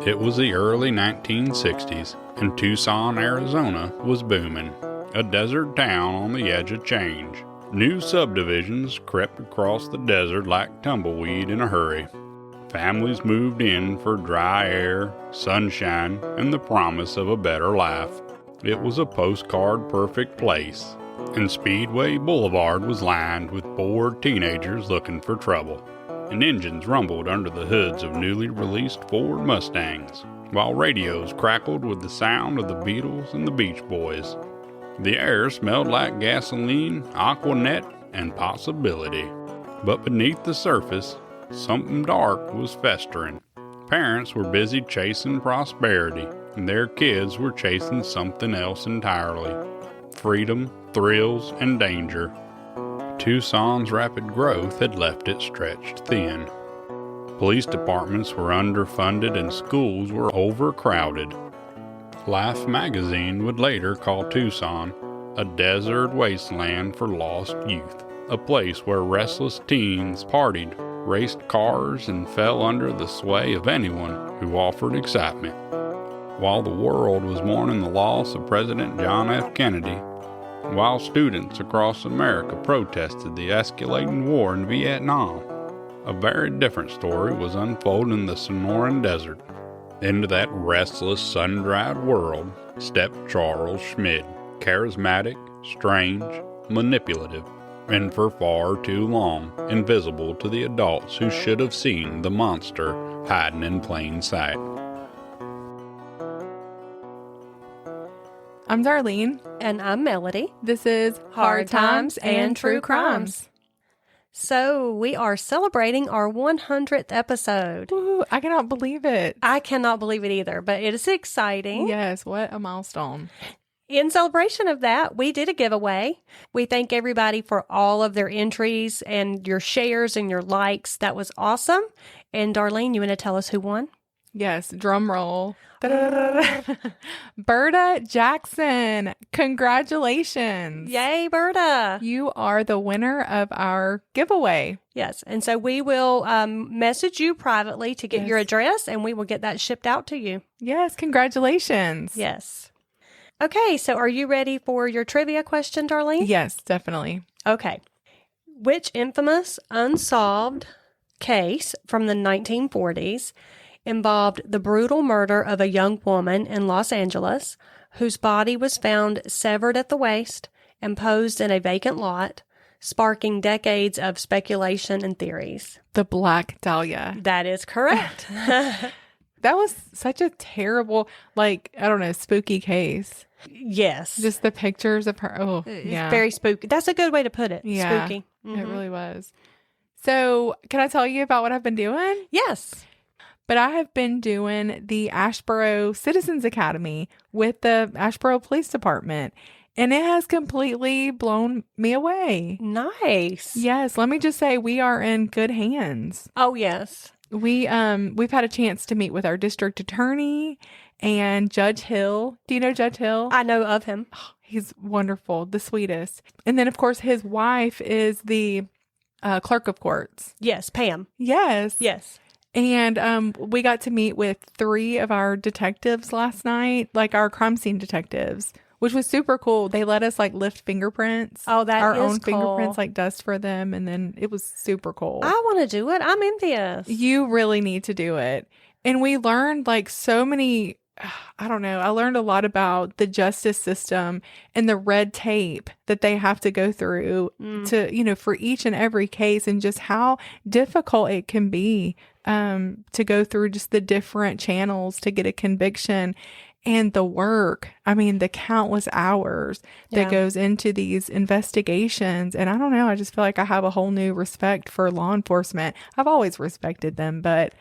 It was the early 1960s, and Tucson, Arizona was booming, a desert town on the edge of change. New subdivisions crept across the desert like tumbleweed in a hurry. Families moved in for dry air, sunshine, and the promise of a better life. It was a postcard-perfect place, and Speedway Boulevard was lined with bored teenagers looking for trouble. And engines rumbled under the hoods of newly released Ford Mustangs, while radios crackled with the sound of the Beatles and the Beach Boys. The air smelled like gasoline, Aquanet, and possibility. But beneath the surface, something dark was festering. Parents were busy chasing prosperity, and their kids were chasing something else entirely. Freedom, thrills, and danger. Tucson's rapid growth had left it stretched thin. Police departments were underfunded and schools were overcrowded. Life magazine would later call Tucson a desert wasteland for lost youth, a place where restless teens partied, raced cars, and fell under the sway of anyone who offered excitement. While the world was mourning the loss of President John F. Kennedy, while students across America protested the escalating war in Vietnam, a very different story was unfolding in the Sonoran Desert. Into that restless, sun-dried world stepped Charles Schmid, charismatic, strange, manipulative, and for far too long invisible to the adults who should have seen the monster hiding in plain sight. I'm Darlene. And I'm Melody. This is Hard Times and True Crimes. So we are celebrating our 100th episode. Ooh, I cannot believe it. I cannot believe it either, but it is exciting. Yes, what a milestone. In celebration of that, we did a giveaway. We thank everybody for all of their entries and your shares and your likes. That was awesome. And Darlene, you want to tell us who won? Yes, drum roll. Berta Jackson. Congratulations. Yay, Berta. You are the winner of our giveaway. Yes. And so we will message you privately to get your address, and we will get that shipped out to you. Yes. Congratulations. Yes. Okay. So are you ready for your trivia question, Darlene? Yes, definitely. Okay. Which infamous unsolved case from the 1940s involved the brutal murder of a young woman in Los Angeles whose body was found severed at the waist and posed in a vacant lot, sparking decades of speculation and theories? The Black Dahlia. That is correct. That was such a terrible, spooky case. Yes. Just the pictures of her. Oh, yeah. It's very spooky. That's a good way to put it. Yeah, spooky. Mm-hmm. It really was. So, can I tell you about what I've been doing? Yes. But I have been doing the Asheboro Citizens Academy with the Asheboro Police Department, and it has completely blown me away. Nice. Yes, let me just say we are in good hands. Oh, yes. We've had a chance to meet with our district attorney and Judge Hill. Do you know Judge Hill? I know of him. Oh, he's wonderful, the sweetest. And then, of course, his wife is the clerk of courts. Yes, Pam. Yes. Yes. And we got to meet with 3 of our detectives last night, like our crime scene detectives, which was super cool. They let us lift fingerprints. Oh, that our is own cool. fingerprints, dust for them. And then it was super cool. I want to do it. I'm envious. You really need to do it. And we learned so many, I don't know. I learned a lot about the justice system and the red tape that they have to go through to, for each and every case, and just how difficult it can be to go through just the different channels to get a conviction, and the work. I mean, the countless hours that goes into these investigations. And I don't know, I just feel like I have a whole new respect for law enforcement. I've always respected them, but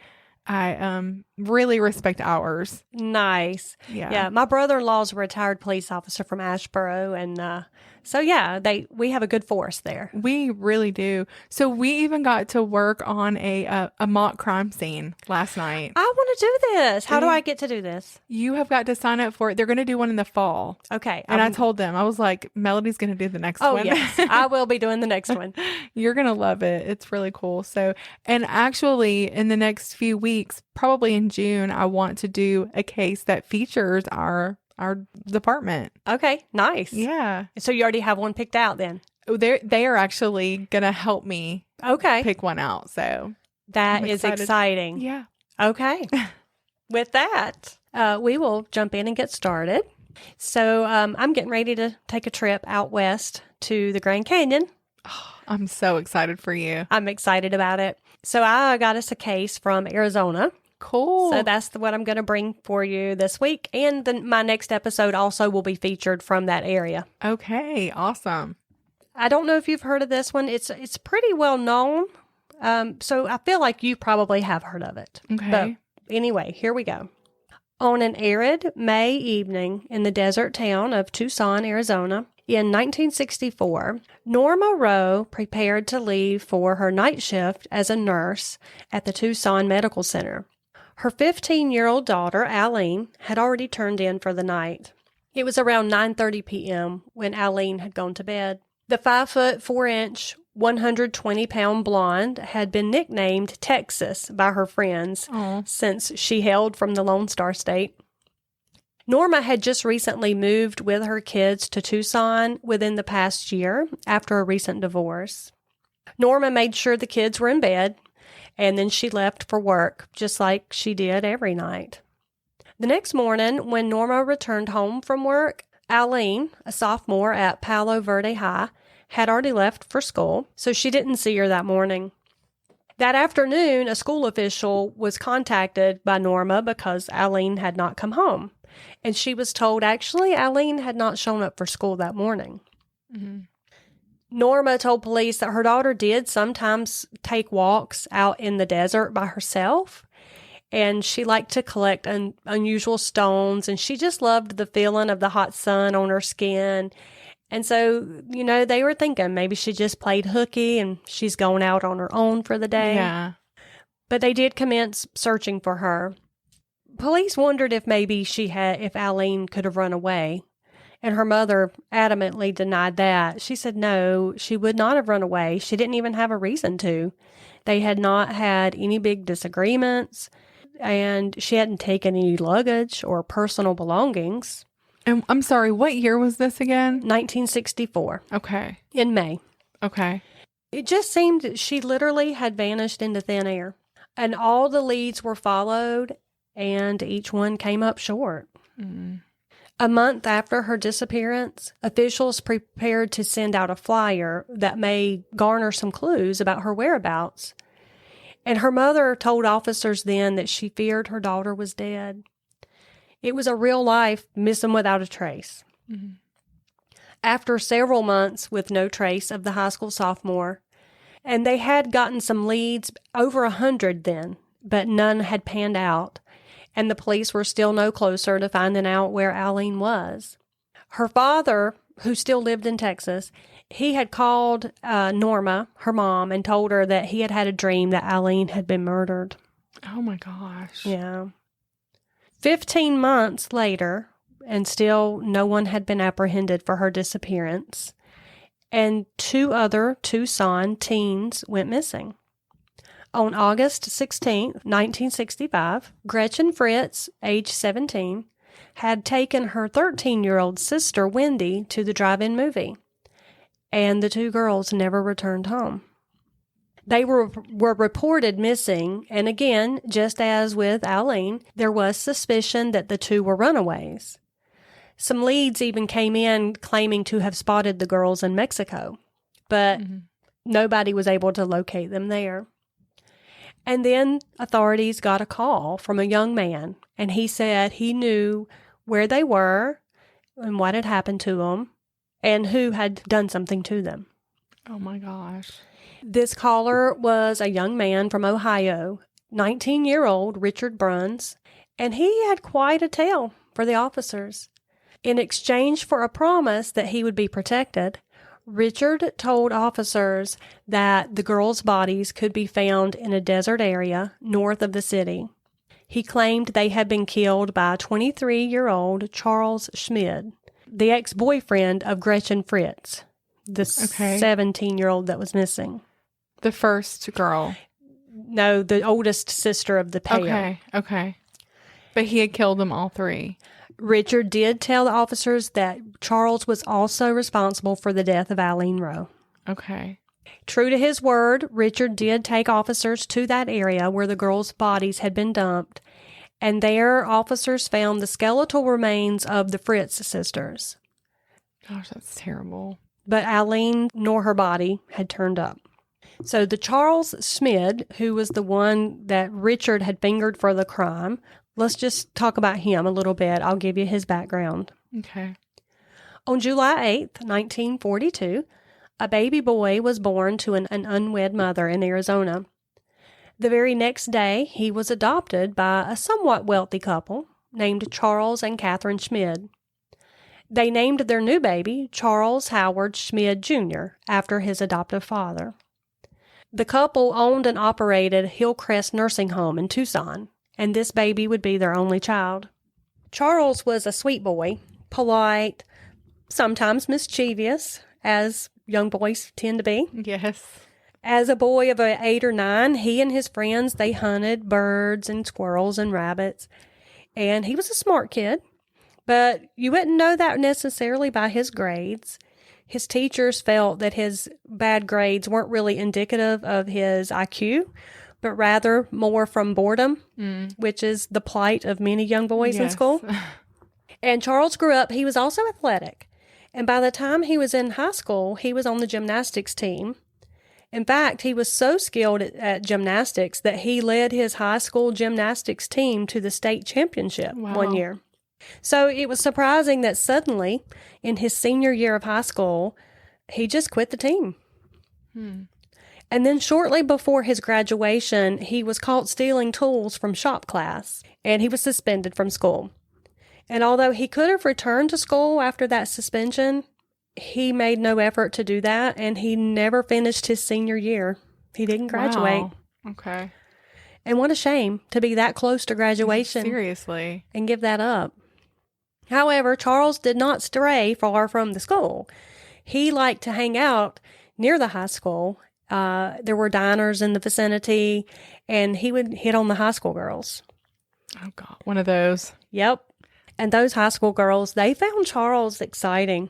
I really respect ours. Nice. Yeah. My brother-in-law is a retired police officer from Asheboro, and So yeah, we have a good force there. We really do. So we even got to work on a mock crime scene last night. I want to do this. How do I get to do this? You have got to sign up for it. They're going to do one in the fall. Okay. And I told them, I was like, Melody's going to do the next one. Oh, yes. I will be doing the next one. You're going to love it. It's really cool. So, and actually in the next few weeks, probably in June, I want to do a case that features our department. Okay, nice. Yeah. So you already have one picked out then? They are actually going to help me pick one out. So that is exciting. Yeah. Okay. With that, we will jump in and get started. So I'm getting ready to take a trip out west to the Grand Canyon. Oh, I'm so excited for you. I'm excited about it. So I got us a case from Arizona. Cool. So that's what I'm going to bring for you this week. And then my next episode also will be featured from that area. Okay, awesome. I don't know if you've heard of this one. It's pretty well known. So I feel like you probably have heard of it. Okay. But anyway, here we go. On an arid May evening in the desert town of Tucson, Arizona, in 1964, Norma Rowe prepared to leave for her night shift as a nurse at the Tucson Medical Center. Her 15-year-old daughter, Alleen, had already turned in for the night. It was around 9:30 p.m. when Alleen had gone to bed. The 5'4", 120-pound blonde had been nicknamed Texas by her friends since she hailed from the Lone Star State. Norma had just recently moved with her kids to Tucson within the past year after a recent divorce. Norma made sure the kids were in bed, and then she left for work, just like she did every night. The next morning, when Norma returned home from work, Alleen, a sophomore at Palo Verde High, had already left for school, so she didn't see her that morning. That afternoon, a school official was contacted by Norma because Alleen had not come home, and she was told actually Alleen had not shown up for school that morning. Mm-hmm. Norma told police that her daughter did sometimes take walks out in the desert by herself, and she liked to collect unusual stones, and she just loved the feeling of the hot sun on her skin. And so, they were thinking maybe she just played hooky and she's going out on her own for the day. Yeah. But they did commence searching for her. Police wondered if maybe if Alleen could have run away. And her mother adamantly denied that. She said no, she would not have run away. She didn't even have a reason to. They had not had any big disagreements, and she hadn't taken any luggage or personal belongings. And I'm sorry, what year was this again? 1964. Okay. In May. Okay. It just seemed she literally had vanished into thin air. And all the leads were followed, and each one came up short. Mm. A month after her disappearance, officials prepared to send out a flyer that may garner some clues about her whereabouts. And her mother told officers then that she feared her daughter was dead. It was a real-life missing without a trace. Mm-hmm. After several months with no trace of the high school sophomore, and they had gotten some leads, over 100 then, but none had panned out, and the police were still no closer to finding out where Alleen was. Her father, who still lived in Texas, he had called Norma, her mom, and told her that he had had a dream that Alleen had been murdered. Oh, my gosh. Yeah. 15 months later, and still no one had been apprehended for her disappearance, and 2 other Tucson teens went missing. On August 16, 1965, Gretchen Fritz, age 17, had taken her 13-year-old sister, Wendy, to the drive-in movie, and the 2 girls never returned home. They were reported missing, and again, just as with Alleen, there was suspicion that the 2 were runaways. Some leads even came in claiming to have spotted the girls in Mexico, but nobody was able to locate them there. And then authorities got a call from a young man, and he said he knew where they were and what had happened to them and who had done something to them. Oh, my gosh. This caller was a young man from Ohio, 19-year-old Richard Bruns, and he had quite a tale for the officers. In exchange for a promise that he would be protected, Richard told officers that the girls' bodies could be found in a desert area north of the city. He claimed they had been killed by 23-year-old Charles Schmid, the ex-boyfriend of Gretchen Fritz, the 17-year-old that was missing. The first girl. No, the oldest sister of the pair. Okay. But he had killed them all three. Richard did tell the officers that Charles was also responsible for the death of Alleen Rowe. Okay. True to his word, Richard did take officers to that area where the girls' bodies had been dumped, and there officers found the skeletal remains of the Fritz sisters. Gosh, that's terrible. But Alleen nor her body had turned up. So the Charles Schmid, who was the one that Richard had fingered for the crime, let's just talk about him a little bit. I'll give you his background. Okay. On July 8th, 1942, a baby boy was born to an unwed mother in Arizona. The very next day, he was adopted by a somewhat wealthy couple named Charles and Catherine Schmid. They named their new baby Charles Howard Schmid Jr. after his adoptive father. The couple owned and operated Hildreth Nursing Home in Tucson, and this baby would be their only child. Charles was a sweet boy, polite, sometimes mischievous, as young boys tend to be. Yes. As a boy of 8 or 9, he and his friends, they hunted birds and squirrels and rabbits, and he was a smart kid, but you wouldn't know that necessarily by his grades. His teachers felt that his bad grades weren't really indicative of his IQ, but rather more from boredom, which is the plight of many young boys in school. And Charles grew up, he was also athletic. And by the time he was in high school, he was on the gymnastics team. In fact, he was so skilled at gymnastics that he led his high school gymnastics team to the state championship one year. So it was surprising that suddenly, in his senior year of high school, he just quit the team. And then shortly before his graduation, he was caught stealing tools from shop class, and he was suspended from school. And although he could have returned to school after that suspension, he made no effort to do that, and he never finished his senior year. He didn't graduate. Wow. Okay. And what a shame to be that close to graduation. Seriously. And give that up. However, Charles did not stray far from the school. He liked to hang out near the high school. There were diners in the vicinity, and he would hit on the high school girls. Oh, God. One of those. Yep. And those high school girls, they found Charles exciting.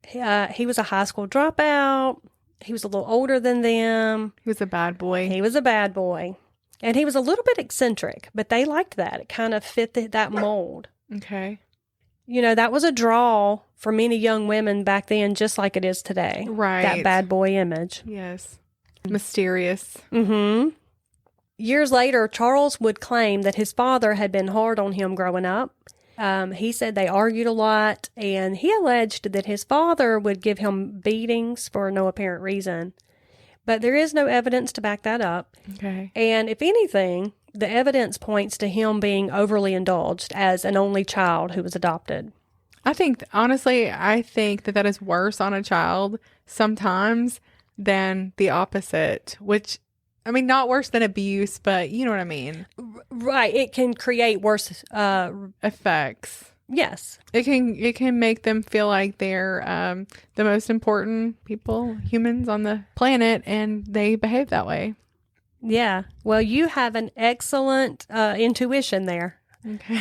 He was a high school dropout. He was a little older than them. He was a bad boy. He was a bad boy. And he was a little bit eccentric, but they liked that. It kind of fit that mold. Okay. You know, that was a draw for many young women back then, just like it is today. Right. That bad boy image. Yes. Mysterious. Mm-hmm. Years later, Charles would claim that his father had been hard on him growing up. He said they argued a lot, and he alleged that his father would give him beatings for no apparent reason. But there is no evidence to back that up. Okay. And if anything, the evidence points to him being overly indulged as an only child who was adopted. Honestly, I think that is worse on a child sometimes than the opposite, which, I mean, not worse than abuse, but you know what I mean. Right. It can create worse effects. Yes. It can make them feel like they're the most important humans on the planet, and they behave that way. Yeah. Well, you have an excellent intuition there. Okay.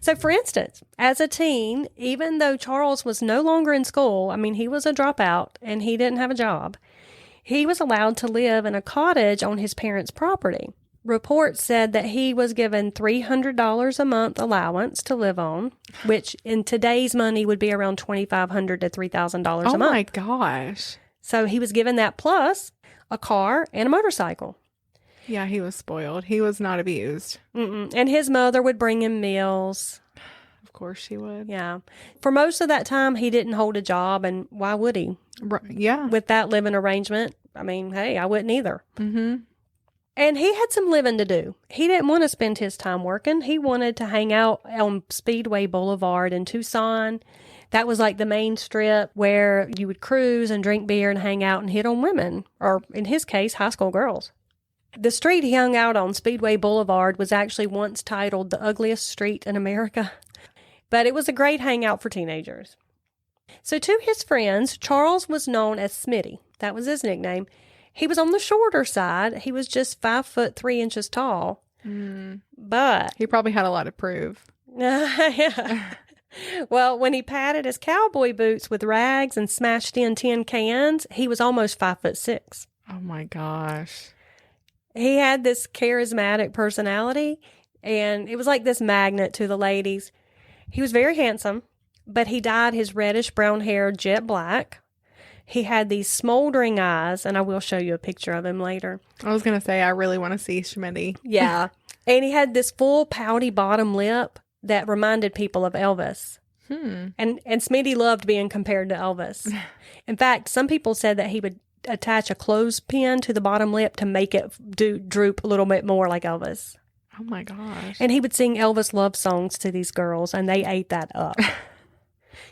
So, for instance, as a teen, even though Charles was no longer in school, I mean, he was a dropout and he didn't have a job, he was allowed to live in a cottage on his parents' property. Reports said that he was given $300 a month allowance to live on, which in today's money would be around $2,500 to $3,000 a month. Oh my gosh. So he was given that plus a car and a motorcycle. Yeah, he was spoiled. He was not abused. And his mother would bring him meals. Of course she would. Yeah. For most of that time, he didn't hold a job, and why would he? Right. Yeah. With that living arrangement, I mean, hey, I wouldn't either. Mm-hmm. And he had some living to do. He didn't want to spend his time working. He wanted to hang out on Speedway Boulevard in Tucson. That was like the main strip where you would cruise and drink beer and hang out and hit on women, or in his case, high school girls. The street he hung out on, Speedway Boulevard, was actually once titled the ugliest street in America. But it was a great hangout for teenagers. So to his friends, Charles was known as Smitty. That was his nickname. He was on the shorter side. He was just 5'3" tall. But He probably had a lot to prove. yeah. Well, when he patted his cowboy boots with rags and smashed in tin cans, he was almost 5'6". Oh my gosh. He had this charismatic personality, and it was like this magnet to the ladies. He was very handsome, but he dyed his reddish brown hair jet black. He had these smoldering eyes, and I will show you a picture of him later. I was going to say, I really want to see Schmitty. Yeah. And he had this full pouty bottom lip that reminded people of Elvis. And Smitty loved being compared to Elvis. In fact, some people said that he would attach a clothespin to the bottom lip to make it droop a little bit more like Elvis. Oh my gosh. And he would sing Elvis love songs to these girls, and they ate that up.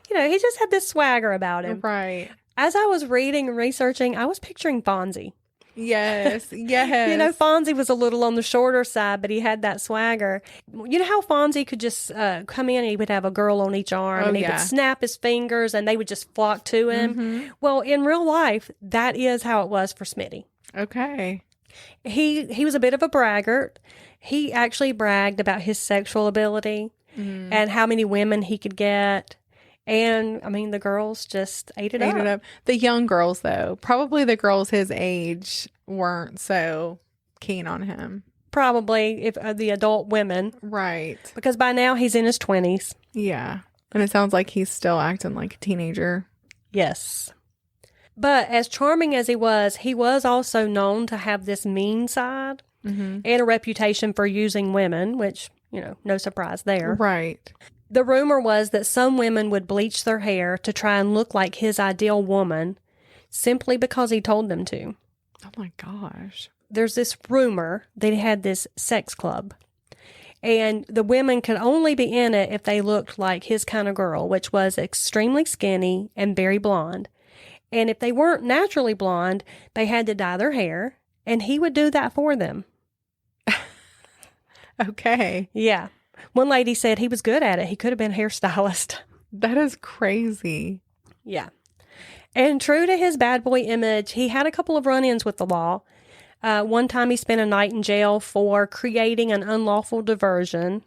He just had this swagger about him. Right. As I was reading and researching, I was picturing Fonzie. Yes. Yes. Fonzie was a little on the shorter side, but he had that swagger. You know how Fonzie could just come in and he would have a girl on each arm and he would snap his fingers and they would just flock to him? Well, in real life, that is how it was for Smitty. Okay. He was a bit of a braggart. He actually bragged about his sexual ability and how many women he could get. And, I mean, the girls just ate it up. The young girls, though, probably the girls his age weren't so keen on him. Probably, if the adult women. Right. Because by now he's in his 20s. Yeah. And it sounds like he's still acting like a teenager. Yes. But as charming as he was also known to have this mean side and a reputation for using women, which, no surprise there. Right. The rumor was that some women would bleach their hair to try and look like his ideal woman simply because he told them to. Oh my gosh. There's this rumor that he had this sex club, and the women could only be in it if they looked like his kind of girl, which was extremely skinny and very blonde. And if they weren't naturally blonde, they had to dye their hair, and he would do that for them. Okay. Yeah. One lady said he was good at it. He could have been a hairstylist. That is crazy. Yeah. And true to his bad boy image, he had a couple of run-ins with the law. One time he spent a night in jail for creating an unlawful diversion.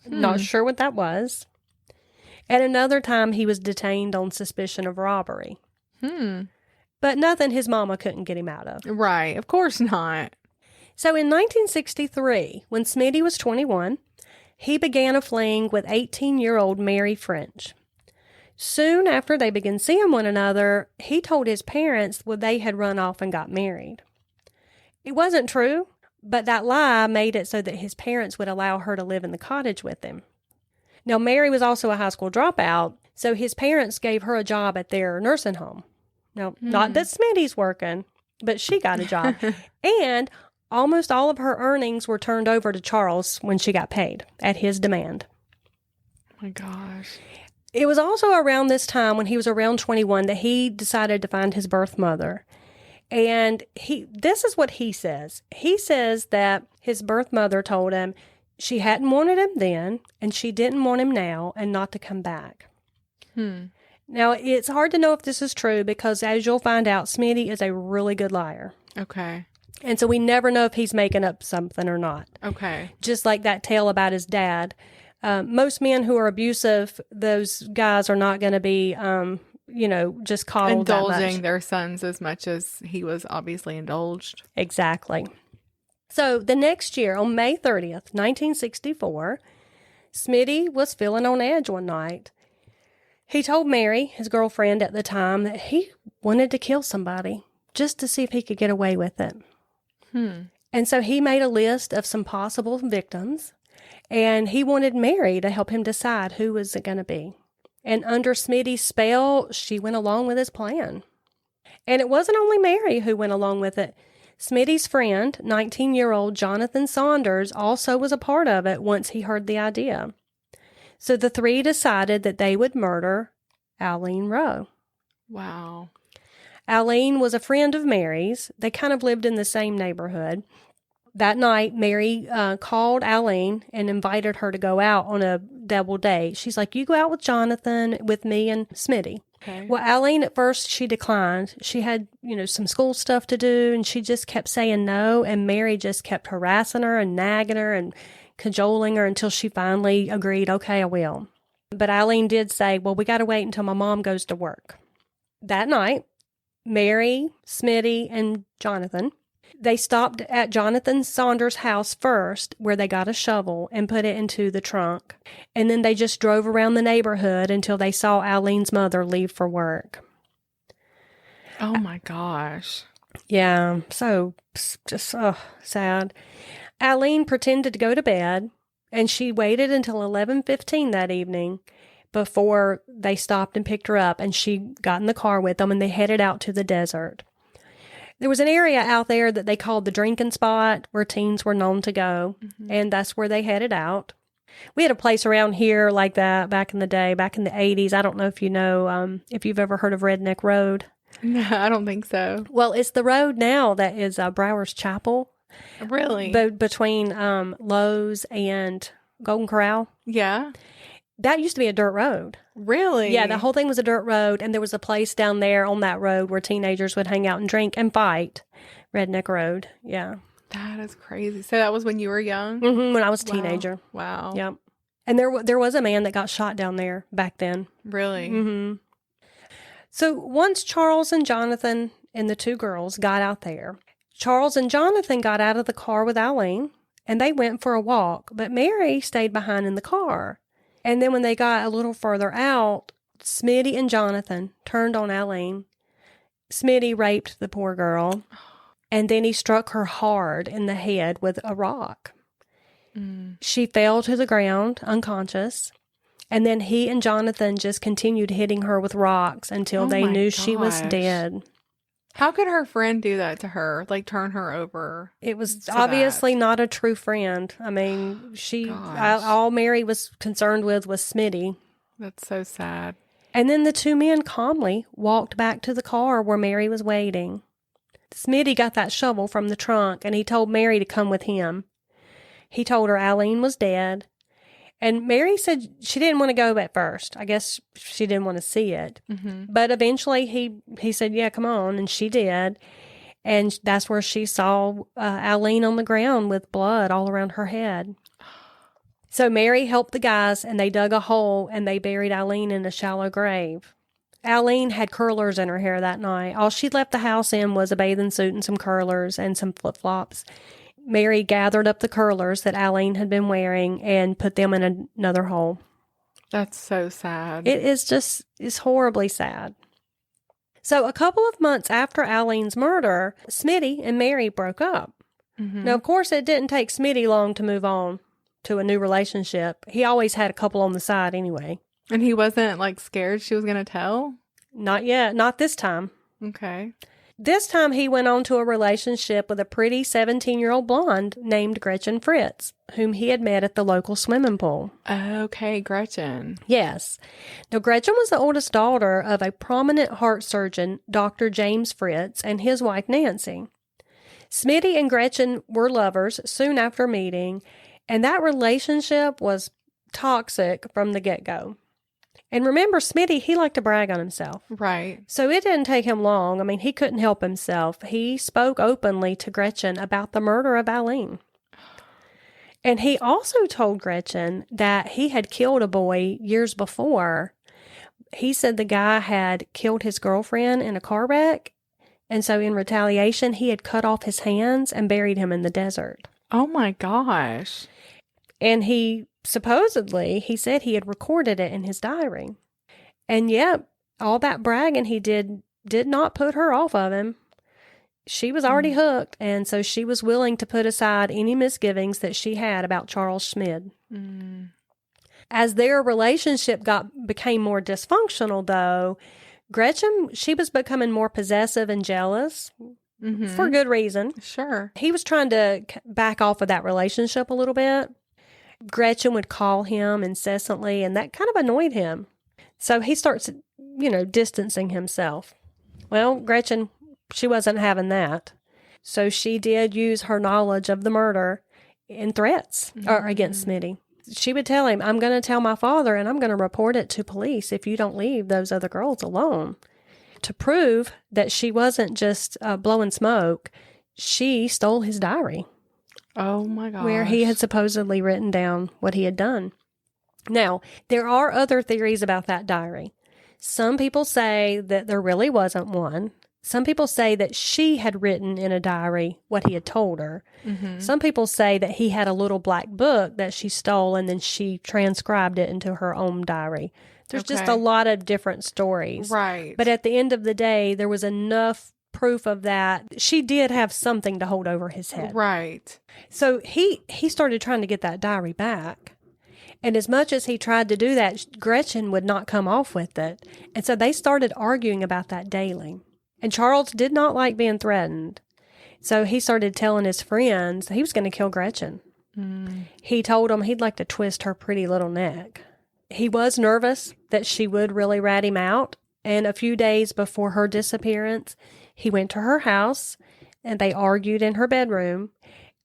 Not sure what that was. And another time he was detained on suspicion of robbery. But nothing his mama couldn't get him out of. Right. Of course not. So in 1963, when Smitty was 21, he began a fling with 18-year-old Mary French. Soon after they began seeing one another, he told his parents they had run off and got married. It wasn't true, but that lie made it so that his parents would allow her to live in the cottage with him. Now, Mary was also a high school dropout, so his parents gave her a job at their nursing home. Now, not that Smitty's working, but she got a job. And almost all of her earnings were turned over to Charles when she got paid, at his demand. Oh my gosh. It was also around this time, when he was around 21, that he decided to find his birth mother. And this is what he says. He says that his birth mother told him she hadn't wanted him then, and she didn't want him now, and not to come back. Now, it's hard to know if this is true, because as you'll find out, Smitty is a really good liar. Okay. And so we never know if he's making up something or not. Okay. Just like that tale about his dad. Most men who are abusive, those guys are not going to be, just coddled that much. Indulging their sons as much as he was obviously indulged. Exactly. So the next year, on May 30th, 1964, Smitty was feeling on edge one night. He told Mary, his girlfriend at the time, that he wanted to kill somebody just to see if he could get away with it. And so he made a list of some possible victims, and he wanted Mary to help him decide who was it going to be. And under Smitty's spell, she went along with his plan. And it wasn't only Mary who went along with it. Smitty's friend, 19-year-old Jonathan Saunders, also was a part of it once he heard the idea. So the three decided that they would murder Alleen Rowe. Wow. Alleen was a friend of Mary's. They kind of lived in the same neighborhood. That night, Mary called Alleen and invited her to go out on a double date. She's like, you go out with Jonathan, with me and Smitty. Okay. Well, Alleen, at first, she declined. She had, some school stuff to do, and she just kept saying no, and Mary just kept harassing her and nagging her and cajoling her until she finally agreed, okay, I will. But Alleen did say, well, we got to wait until my mom goes to work. That night, Mary, Smitty, and Jonathan, they stopped at Jonathan Saunders' house first, where they got a shovel and put it into the trunk. And then they just drove around the neighborhood until they saw Alleen's mother leave for work. Oh, my gosh. Yeah, so just sad. Alleen pretended to go to bed, and she waited until 11:15 that evening before they stopped and picked her up, and she got in the car with them, and they headed out to the desert. There was an area out there that they called the drinking spot where teens were known to go, and that's where they headed out. We had a place around here like that back in the day, back in the 80s. I don't know if you know, if you've ever heard of Redneck Road. No, I don't think so. Well, it's the road now that is Brower's Chapel. Really? Between Lowe's and Golden Corral. Yeah. That used to be a dirt road. Really? Yeah, the whole thing was a dirt road, and there was a place down there on that road where teenagers would hang out and drink and fight. Redneck Road, yeah. That is crazy. So that was when you were young? When I was a teenager. Wow. Yep. And there was a man that got shot down there back then. Really? So once Charles and Jonathan and the two girls got out there, Charles and Jonathan got out of the car with Alleen, and they went for a walk, but Mary stayed behind in the car. And then when they got a little further out, Smitty and Jonathan turned on Alleen. Smitty raped the poor girl, and then he struck her hard in the head with a rock. She fell to the ground, unconscious, and then he and Jonathan just continued hitting her with rocks until they knew she was dead. How could her friend do that to her? Like turn her over? It was obviously not a true friend. I mean, all Mary was concerned with was Smitty. That's so sad. And then the two men calmly walked back to the car where Mary was waiting. Smitty got that shovel from the trunk, and he told Mary to come with him. He told her Alleen was dead. And Mary said she didn't want to go at first. I guess she didn't want to see it. But eventually he said, yeah, come on. And she did. And that's where she saw Alleen on the ground with blood all around her head. So Mary helped the guys, and they dug a hole, and they buried Alleen in a shallow grave. Alleen had curlers in her hair that night. All she left the house in was a bathing suit and some curlers and some flip-flops. Mary gathered up the curlers that Alleen had been wearing and put them in another hole. That's so sad. It's horribly sad. So a couple of months after Alleen's murder, Smitty and Mary broke up. Now, of course, it didn't take Smitty long to move on to a new relationship. He always had a couple on the side anyway. And he wasn't scared she was going to tell? Not yet. Not this time. Okay. This time he went on to a relationship with a pretty 17-year-old blonde named Gretchen Fritz, whom he had met at the local swimming pool. Okay, Gretchen. Yes. Now, Gretchen was the oldest daughter of a prominent heart surgeon, Dr. James Fritz, and his wife, Nancy. Smitty and Gretchen were lovers soon after meeting, and that relationship was toxic from the get-go. And remember, Smitty, he liked to brag on himself. Right. So it didn't take him long. I mean, he couldn't help himself. He spoke openly to Gretchen about the murder of Alleen. And he also told Gretchen that he had killed a boy years before. He said the guy had killed his girlfriend in a car wreck. And so in retaliation, he had cut off his hands and buried him in the desert. Oh my gosh. And he said he had recorded it in his diary. And yep, all that bragging he did not put her off of him. She was already hooked, and so she was willing to put aside any misgivings that she had about Charles Schmid. As their relationship became more dysfunctional, though, Gretchen, she was becoming more possessive and jealous. for good reason. Sure. He was trying to back off of that relationship a little bit. Gretchen would call him incessantly, and that kind of annoyed him. So he starts, distancing himself. Well, Gretchen, she wasn't having that. So she did use her knowledge of the murder in threats or against Smitty. She would tell him, I'm going to tell my father and I'm going to report it to police if you don't leave those other girls alone. To prove that she wasn't just blowing smoke, she stole his diary. Oh my gosh. Where he had supposedly written down what he had done. Now, there are other theories about that diary. Some people say that there really wasn't one. Some people say that she had written in a diary what he had told her. Some people say that he had a little black book that she stole and then she transcribed it into her own diary. There's just a lot of different stories. Right. But at the end of the day, there was enough proof of that. She did have something to hold over his head. Right. So he started trying to get that diary back. And as much as he tried to do that, Gretchen would not come off with it. And so they started arguing about that daily. And Charles did not like being threatened. So he started telling his friends he was going to kill Gretchen. He told them he'd like to twist her pretty little neck. He was nervous that she would really rat him out. And a few days before her disappearance, he went to her house and they argued in her bedroom.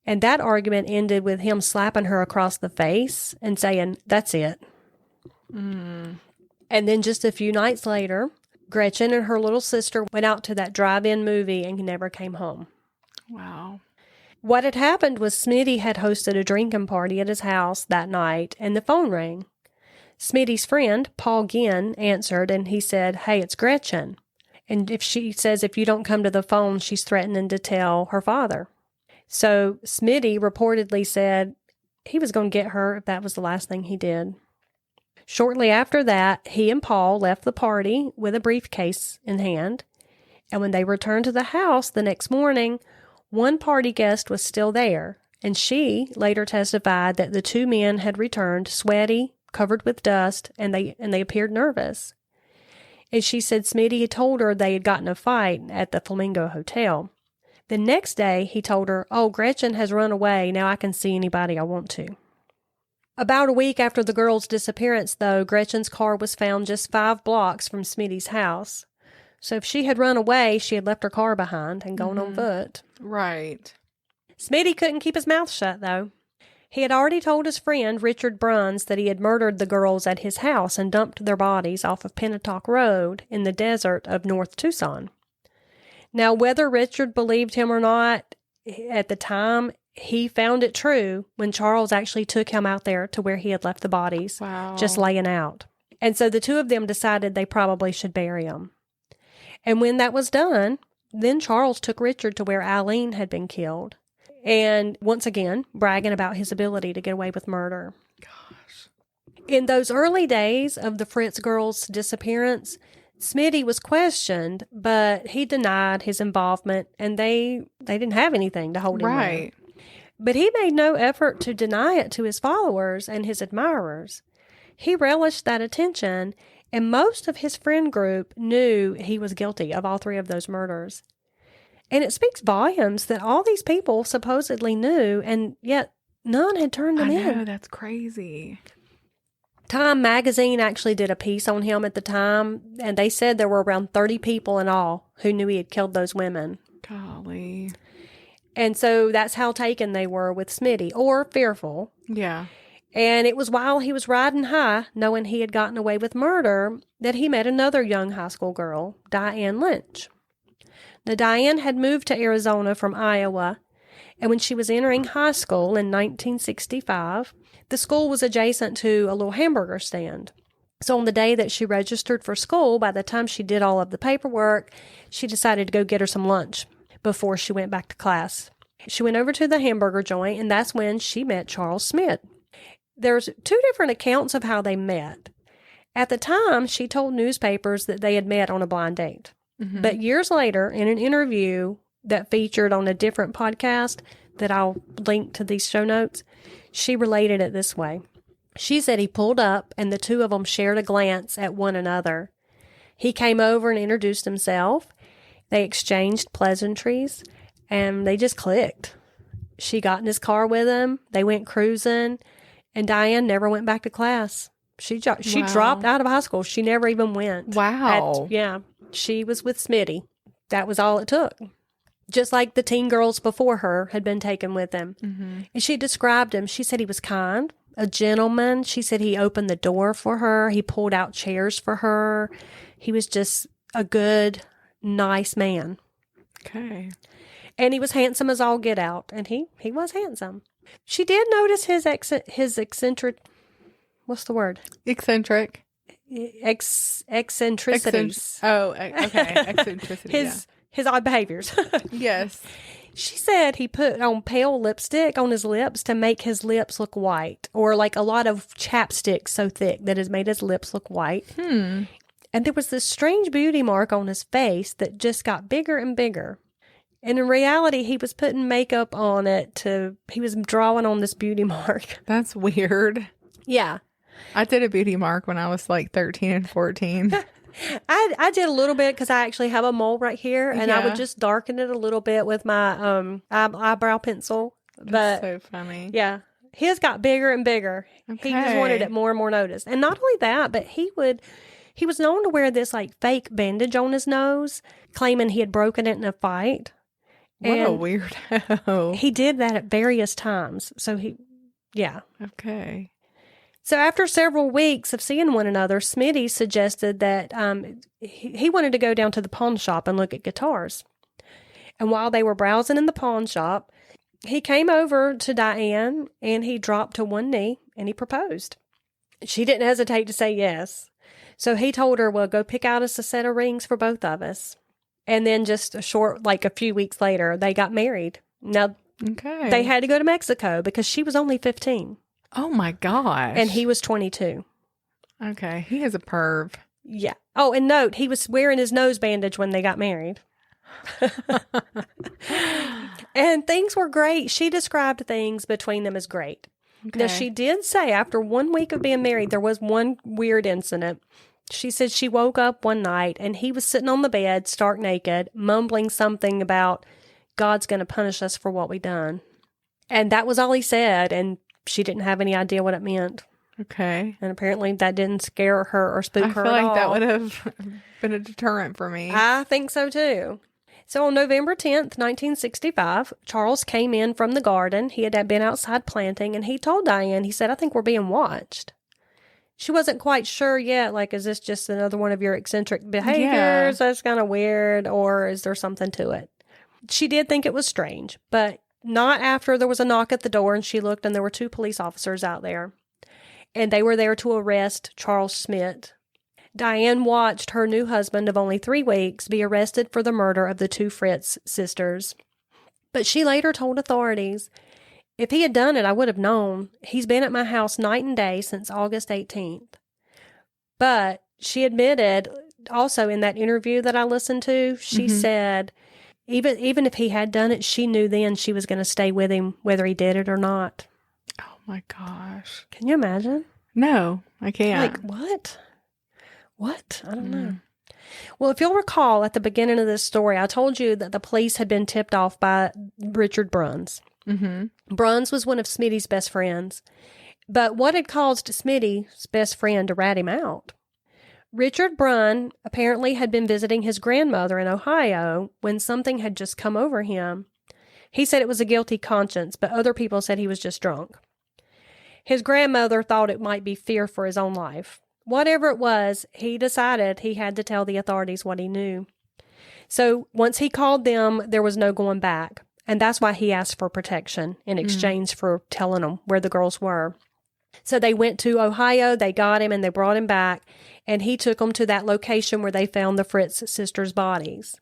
And that argument ended with him slapping her across the face and saying, "That's it." And then just a few nights later, Gretchen and her little sister went out to that drive-in movie and never came home. Wow. What had happened was Smitty had hosted a drinking party at his house that night, and the phone rang. Smitty's friend, Paul Ginn, answered, and he said, "Hey, it's Gretchen." And she says if you don't come to the phone, she's threatening to tell her father. So Smitty reportedly said he was going to get her if that was the last thing he did. Shortly after that, he and Paul left the party with a briefcase in hand. And when they returned to the house the next morning, one party guest was still there. And she later testified that the two men had returned sweaty, covered with dust, and they appeared nervous. And she said Smitty had told her they had gotten a fight at the Flamingo Hotel. The next day, he told her, "Oh, Gretchen has run away. Now I can see anybody I want to." About a week after the girl's disappearance, though, Gretchen's car was found just 5 blocks from Smitty's house. So if she had run away, she had left her car behind and gone on foot. Right. Smitty couldn't keep his mouth shut, though. He had already told his friend, Richard Bruns, that he had murdered the girls at his house and dumped their bodies off of Pennatok Road in the desert of North Tucson. Now, whether Richard believed him or not, at the time, he found it true when Charles actually took him out there to where he had left the bodies, just laying out. And so the two of them decided they probably should bury him. And when that was done, then Charles took Richard to where Alleen had been killed. And once again, bragging about his ability to get away with murder. Gosh. In those early days of the Fritz girls' disappearance, Smitty was questioned, but he denied his involvement, and they didn't have anything to hold him Right. with. But he made no effort to deny it to his followers and his admirers. He relished that attention, and most of his friend group knew he was guilty of all 3 of those murders. And it speaks volumes that all these people supposedly knew, and yet none had turned them in. I know, that's crazy. Time magazine actually did a piece on him at the time, and they said there were around 30 people in all who knew he had killed those women. Golly. And so that's how taken they were with Smitty, or fearful. Yeah. And it was while he was riding high, knowing he had gotten away with murder, that he met another young high school girl, Diane Lynch. Now, Diane had moved to Arizona from Iowa, and when she was entering high school in 1965, the school was adjacent to a little hamburger stand. So on the day that she registered for school, by the time she did all of the paperwork, she decided to go get her some lunch before she went back to class. She went over to the hamburger joint, and that's when she met Charles Schmid. There's 2 different accounts of how they met. At the time, she told newspapers that they had met on a blind date. But years later, in an interview that featured on a different podcast that I'll link to these show notes, she related it this way. She said he pulled up and the 2 of them shared a glance at one another. He came over and introduced himself, They exchanged pleasantries, and they just clicked. She got in his car with him. They went cruising, and Diane never went back to class. She dropped out of high school. She never even went. Wow. She was with Schmid. That was all it took. Just like the teen girls before her had been taken with him. Mm-hmm. And she described him. She said he was kind, a gentleman. She said he opened the door for her. He pulled out chairs for her. He was just a good, nice man. Okay. And he was handsome as all get out. And he was handsome. She did notice his eccentric... What's the word? Eccentric. Eccentricities. Okay. Eccentricity. His odd behaviors. Yes. She said he put on pale lipstick on his lips to make his lips look white, or like a lot of chapstick so thick that has made his lips look white. And there was this strange beauty mark on his face that just got bigger and bigger. And in reality, he was putting makeup on it he was drawing on this beauty mark. That's weird. Yeah. I did a beauty mark when I was like 13 and 14. I did a little bit because I actually have a mole right here, and I would just darken it a little bit with my eyebrow pencil. That's so funny. Yeah. His got bigger and bigger. Okay. He just wanted it more and more noticed. And not only that, but he was known to wear this like fake bandage on his nose, claiming he had broken it in a fight. What a weirdo. He did that at various times. So Okay. So after several weeks of seeing one another, Schmid suggested that he wanted to go down to the pawn shop and look at guitars. And while they were browsing in the pawn shop, he came over to Diane and he dropped to one knee and he proposed. She didn't hesitate to say yes. So he told her, well, go pick out us a set of rings for both of us. And then just a few weeks later, they got married. Now, they had to go to Mexico because she was only 15. Oh my gosh. And he was 22. Okay. He is a perv. Yeah. Oh, and note, he was wearing his nose bandage when they got married. And things were great. She described things between them as great. Okay. Now, she did say after 1 week of being married, there was one weird incident. She said she woke up one night and he was sitting on the bed, stark naked, mumbling something about God's going to punish us for what we done. And that was all he said. And she didn't have any idea what it meant. Okay. And apparently that didn't scare her or spook her at all. I feel like that would have been a deterrent for me. I think so too. So on November 10th, 1965, Charles came in from the garden. He had been outside planting, and he told Diane, he said, I think we're being watched. She wasn't quite sure yet, like, is this just another one of your eccentric behaviors? Yeah. That's kind of weird, or is there something to it? She did think it was strange, but not after there was a knock at the door, and she looked, and there were 2 police officers out there, and they were there to arrest Charles Schmid. Diane watched her new husband of only 3 weeks be arrested for the murder of the 2 Fritz sisters. But she later told authorities, if he had done it, I would have known. He's been at my house night and day since August 18th. But she admitted also in that interview that I listened to, she said, even if he had done it, she knew then she was going to stay with him, whether he did it or not. Oh my gosh. Can you imagine? No, I can't. Like, what? What? I don't know. Well, if you'll recall at the beginning of this story, I told you that the police had been tipped off by Richard Bruns. Bruns was one of Schmid's best friends. But what had caused Schmid's best friend to rat him out? Richard Brun apparently had been visiting his grandmother in Ohio when something had just come over him. He said it was a guilty conscience, but other people said he was just drunk. His grandmother thought it might be fear for his own life. Whatever it was, he decided he had to tell the authorities what he knew. So once he called them, there was no going back. And that's why he asked for protection in exchange for telling them where the girls were. So they went to Ohio, they got him, and they brought him back. And he took them to that location where they found the Fritz sisters' bodies.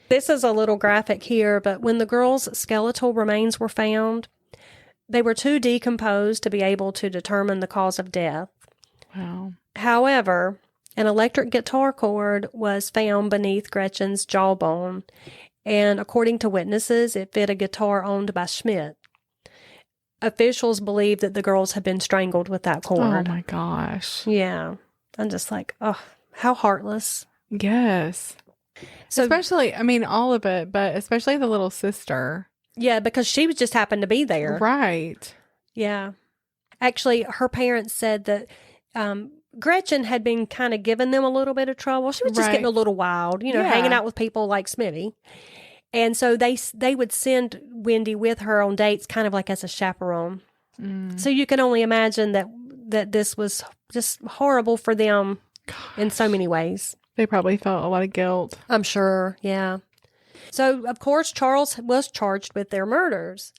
This is a little graphic here, but when the girls' skeletal remains were found, they were too decomposed to be able to determine the cause of death. Wow. However, an electric guitar cord was found beneath Gretchen's jawbone, and according to witnesses, it fit a guitar owned by Schmid. Officials believe that the girls had been strangled with that cord. Oh my gosh. Yeah. I'm just like, oh, how heartless. Yes. So, especially, I mean, all of it, but especially the little sister. yeah, because she was just happened to be there. Right. Yeah. Actually, her parents said that Gretchen had been kind of giving them a little bit of trouble. She was just getting a little wild, hanging out with people like Smitty. And so they would send Wendy with her on dates kind of like as a chaperone. So you can only imagine that this was just horrible for them in so many ways. They probably felt a lot of guilt. I'm sure, yeah. So, of course, Charles was charged with their murders.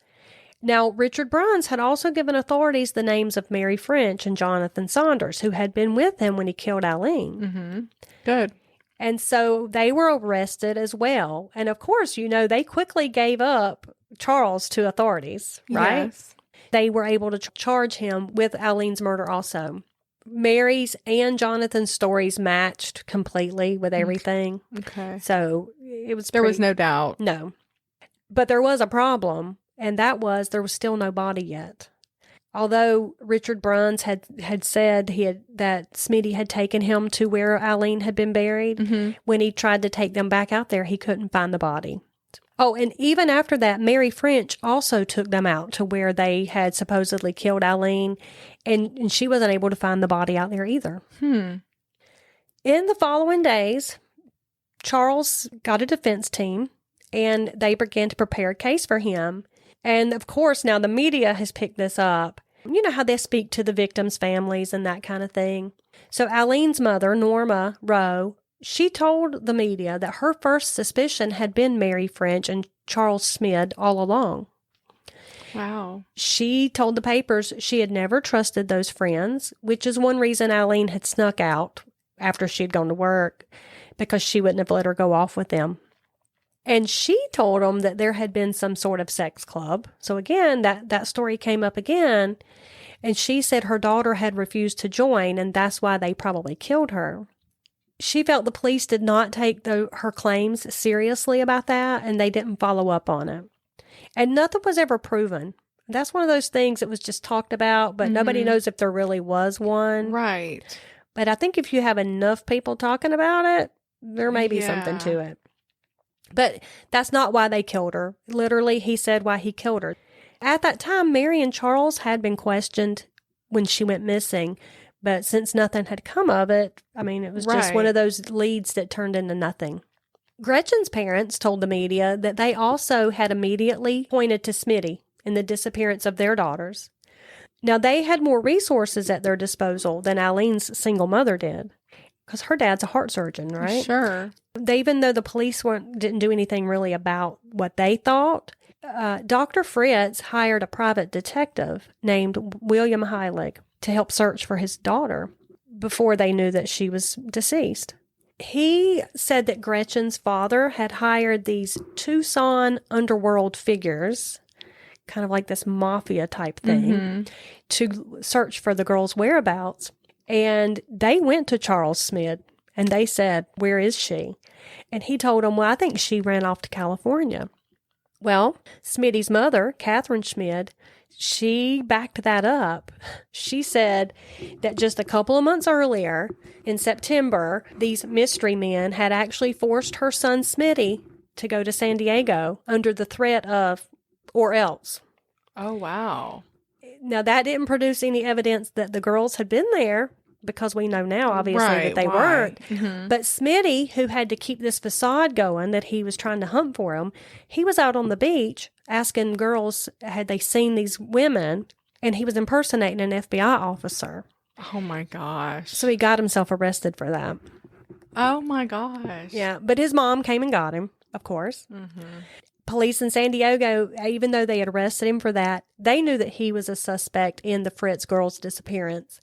Now, Richard Bruns had also given authorities the names of Mary French and Jonathan Saunders, who had been with him when he killed Alleen. Mm-hmm. Good. And so they were arrested as well. And of course, they quickly gave up Charles to authorities, right? Yes. They were able to charge him with Alleen's murder also. Mary's and Jonathan's stories matched completely with everything. Okay. So it was There was no doubt. No. But there was a problem, and that was there was still no body yet. Although Richard Bruns had said that Smitty had taken him to where Alleen had been buried, when he tried to take them back out there, he couldn't find the body. Oh, and even after that, Mary French also took them out to where they had supposedly killed Alleen, and she wasn't able to find the body out there either. In the following days, Charles got a defense team, and they began to prepare a case for him. And of course, now the media has picked this up. You know how they speak to the victims' families and that kind of thing. So Alleen's mother, Norma Rowe, she told the media that her first suspicion had been Mary French and Charles Schmid all along. Wow. She told the papers she had never trusted those friends, which is one reason Alleen had snuck out after she had gone to work, because she wouldn't have let her go off with them. And she told them that there had been some sort of sex club. So again, that story came up again. And she said her daughter had refused to join, and that's why they probably killed her. She felt the police did not take her claims seriously about that, and they didn't follow up on it. And nothing was ever proven. That's one of those things that was just talked about, but nobody knows if there really was one. Right. But I think if you have enough people talking about it, there may be something to it. But that's not why they killed her. Literally, he said why he killed her. At that time, Mary and Charles had been questioned when she went missing. But since nothing had come of it, I mean, it was just one of those leads that turned into nothing. Gretchen's parents told the media that they also had immediately pointed to Smitty in the disappearance of their daughters. Now, they had more resources at their disposal than Alleen's single mother did, because her dad's a heart surgeon, right? Sure. Even though the police didn't do anything really about what they thought, Dr. Fritz hired a private detective named William Heilig to help search for his daughter before they knew that she was deceased. He said that Gretchen's father had hired these Tucson underworld figures, kind of like this mafia type thing, to search for the girl's whereabouts. And they went to Charles Schmid and they said, "Where is she?" And he told them, "Well, I think she ran off to California." Well, Smitty's mother, Catherine Schmid, she backed that up. She said that just a couple of months earlier, in September, these mystery men had actually forced her son Smitty to go to San Diego under the threat of, or else. Oh, wow. Now, that didn't produce any evidence that the girls had been there, because we know now, obviously, that they weren't. But Smitty, who had to keep this facade going that he was trying to hunt for him, he was out on the beach asking girls, had they seen these women, and he was impersonating an FBI officer. Oh, my gosh. So he got himself arrested for that. Oh, my gosh. Yeah, but his mom came and got him, of course. Police in San Diego, even though they had arrested him for that, they knew that he was a suspect in the Fritz girls' disappearance.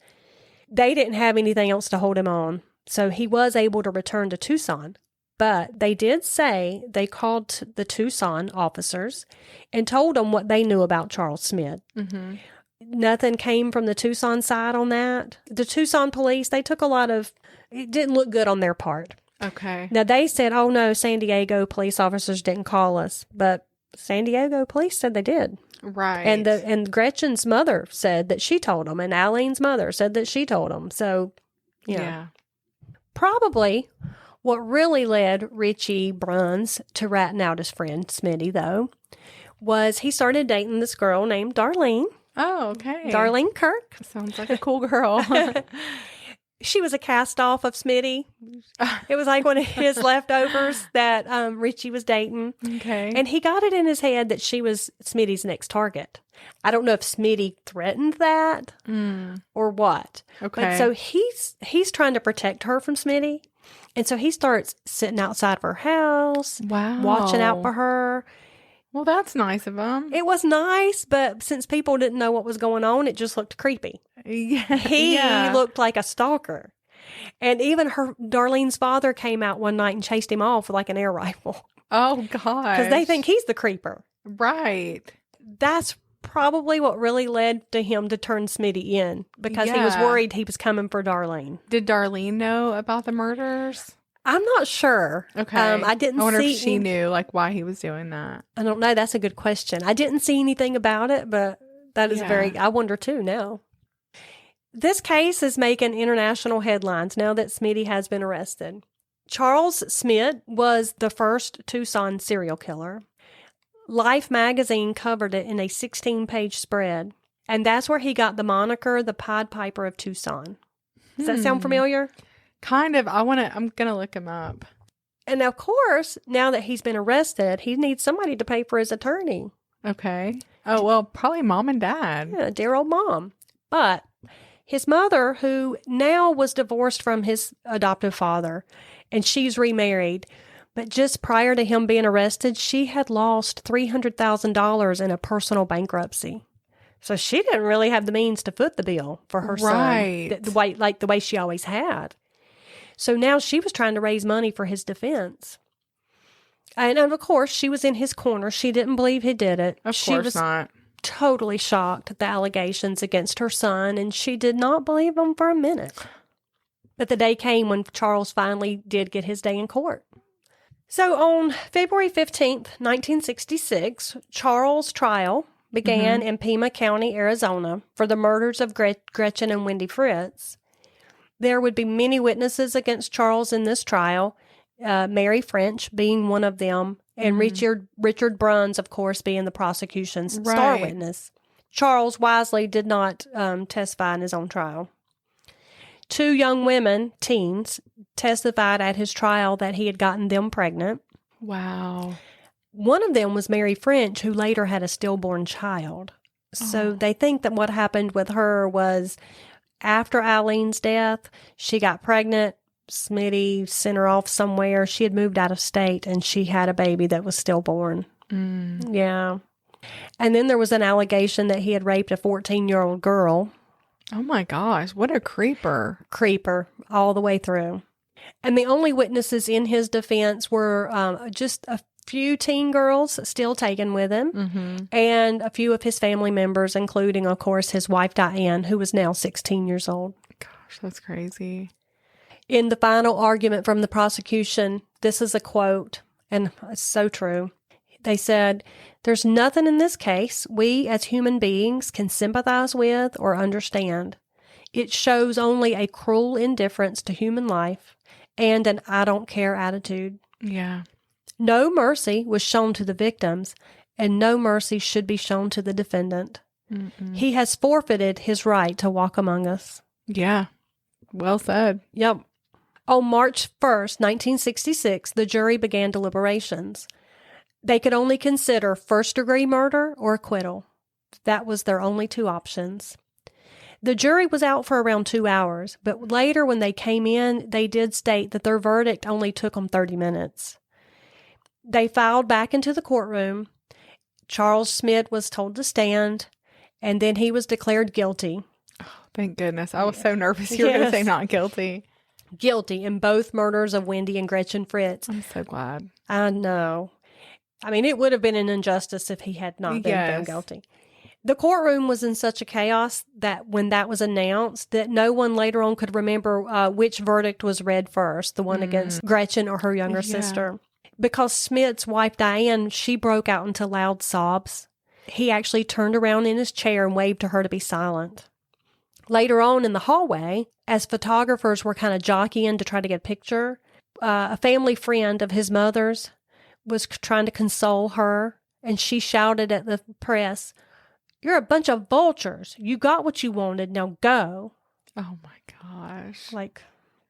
They didn't have anything else to hold him on, so he was able to return to Tucson. But they did say they called the Tucson officers and told them what they knew about Charles Schmid. Nothing came from the Tucson side on that. The Tucson police, they took it didn't look good on their part. Okay. Now, they said, "Oh, no, San Diego police officers didn't call us." But San Diego police said they did. Right. And Gretchen's mother said that she told them, and Alleen's mother said that she told them. So, yeah. Probably What really led Richie Bruns to ratting out his friend Smitty, though, was he started dating this girl named Darlene. Oh, okay. Darlene Kirk. Sounds like a cool girl. She was a cast off of Smitty. It was like one of his leftovers that Richie was dating. Okay. And he got it in his head that she was Smitty's next target. I don't know if Smitty threatened that or what. Okay. But so he's trying to protect her from Smitty. And so he starts sitting outside of her house, watching out for her. Well, that's nice of him. It was nice, but since people didn't know what was going on, it just looked creepy. Yeah. He looked like a stalker. And even Darlene's father came out one night and chased him off with like an air rifle. Oh, gosh. Because they think he's the creeper. Right. That's probably what really led to him to turn Smitty in, because he was worried he was coming for Darlene. Did Darlene know about the murders? I'm not sure. Okay. I didn't see. I wonder if she knew, like, why he was doing that. I don't know. That's a good question. I didn't see anything about it, but that is I wonder too now. This case is making international headlines now that Smitty has been arrested. Charles Schmid was the first Tucson serial killer. Life magazine covered it in a 16-page spread, and that's where he got the moniker the Pied Piper of Tucson. Does that sound familiar? Kind of. I'm going to look him up. And of course, now that he's been arrested, he needs somebody to pay for his attorney. Okay. Oh, well, probably mom and dad. Yeah, dear old mom. But his mother, who now was divorced from his adoptive father, and she's remarried, but just prior to him being arrested, she had lost $300,000 in a personal bankruptcy. So she didn't really have the means to foot the bill for her son, the way she always had. So now she was trying to raise money for his defense. And of course, she was in his corner. She didn't believe he did it. She was not. Totally shocked at the allegations against her son, and she did not believe them for a minute. But the day came when Charles finally did get his day in court. So on February 15th, 1966, Charles' trial began in Pima County, Arizona, for the murders of Gretchen and Wendy Fritz. There would be many witnesses against Charles in this trial, Mary French being one of them, and Richard Bruns, of course, being the prosecution's star witness. Charles wisely did not testify in his own trial. 2 young women, teens, testified at his trial that he had gotten them pregnant. Wow. One of them was Mary French, who later had a stillborn child. So they think that what happened with her was after Aleen's death, she got pregnant. Smitty sent her off somewhere. She had moved out of state, and she had a baby that was stillborn. Yeah. And then there was an allegation that he had raped a 14-year-old girl. Oh, my gosh. What a creeper. Creeper all the way through. And the only witnesses in his defense were just a few teen girls still taken with him, and a few of his family members, including, of course, his wife, Diane, who was now 16 years old. Gosh, that's crazy. In the final argument from the prosecution, this is a quote, and it's so true. They said, "There's nothing in this case we as human beings can sympathize with or understand. It shows only a cruel indifference to human life and an I don't care attitude. Yeah. No mercy was shown to the victims, and no mercy should be shown to the defendant. He has forfeited his right to walk among us." Yeah. Well said. Yep. On March 1st, 1966, the jury began deliberations. They could only consider first-degree murder or acquittal. That was their only 2 options. The jury was out for around 2 hours, but later when they came in, they did state that their verdict only took them 30 minutes. They filed back into the courtroom. Charles Schmid was told to stand, and then he was declared guilty. Oh, thank goodness. I was so nervous you were going to say not guilty. Guilty in both murders of Wendy and Gretchen Fritz. I'm so glad. I know. I mean, it would have been an injustice if he had not been found guilty. The courtroom was in such a chaos that when that was announced, that no one later on could remember which verdict was read first, the one against Gretchen or her younger sister. Because Schmidt's wife, Diane, she broke out into loud sobs. He actually turned around in his chair and waved to her to be silent. Later on in the hallway, as photographers were kind of jockeying to try to get a picture, a family friend of his mother's was trying to console her, and she shouted at the press, "You're a bunch of vultures. You got what you wanted. Now go." Oh my gosh. Like,